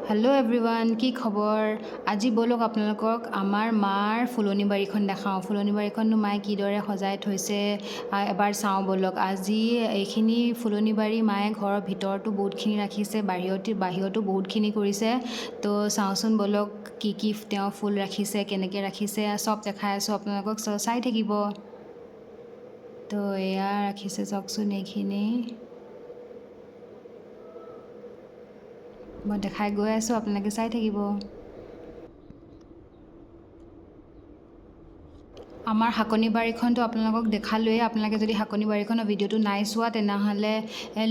Hello' everyone, কি খবৰ? আজি ব'লক আপোনালোকক আমাৰ মাৰ ফুলনি বাৰীখন দেখাওঁ। ফুলনি বাৰীখননো মায়ে কিদৰে সজাই থৈছে এবাৰ চাওঁ ব'লক। আজি এইখিনি ফুলনি বাৰী মায়ে ঘৰৰ ভিতৰতো বহুতখিনি ৰাখিছে, বাহিৰতো বহুতখিনি কৰিছে। তো চাওঁচোন ব'লক কি তেওঁ ফুল ৰাখিছে, কেনেকৈ ৰাখিছে, চব দেখাই আছোঁ আপোনালোকক, চাই থাকিব। তো এয়া ৰাখিছে চাওকচোন এইখিনি। মই দেখাই গৈ আছোঁ, আপোনালোকে চাই থাকিব। আমাৰ শাকনি বাৰীখনটো আপোনালোকক দেখালোৱেই। আপোনালোকে যদি শাকনি বাৰীখনৰ ভিডিঅ'টো নাই চোৱা তেনেহ'লে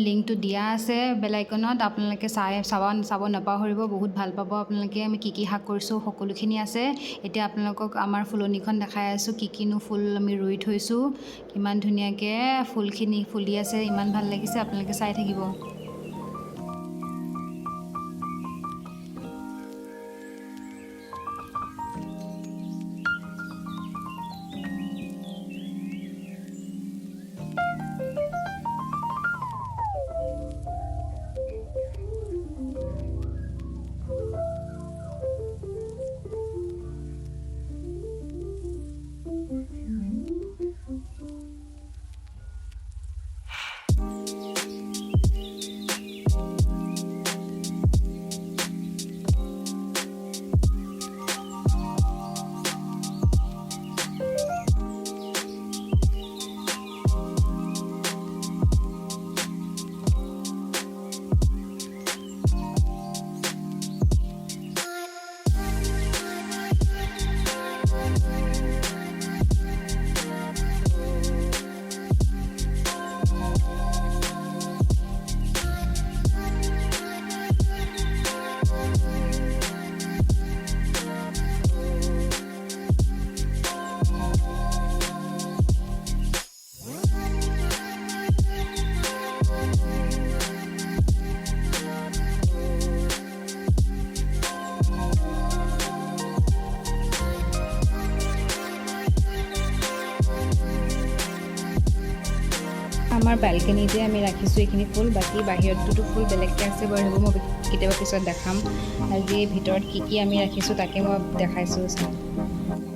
লিংকটো দিয়া আছে বেল আইকনত, আপোনালোকে চাব নাপাহৰিব, বহুত ভাল পাব আপোনালোকে। আমি কি শাক কৰিছোঁ সকলোখিনি আছে। এতিয়া আপোনালোকক আমাৰ ফুলনিখন দেখাই আছোঁ, কিনো ফুল আমি ৰুই থৈছোঁ, কিমান ধুনীয়াকৈ ফুলখিনি ফুলি আছে, ইমান ভাল লাগিছে, আপোনালোকে চাই থাকিব। আমাৰ বেলকনিতে আমি ৰাখিছোঁ এইখিনি ফুল, বাকী বাহিৰততো ফুল বেলেগকৈ আছে বাৰু, সেইবোৰ মই কেতিয়াবা পিছত দেখাম। আজি ভিতৰত কি আমি ৰাখিছোঁ তাকে মই দেখাইছোঁ চাওঁ।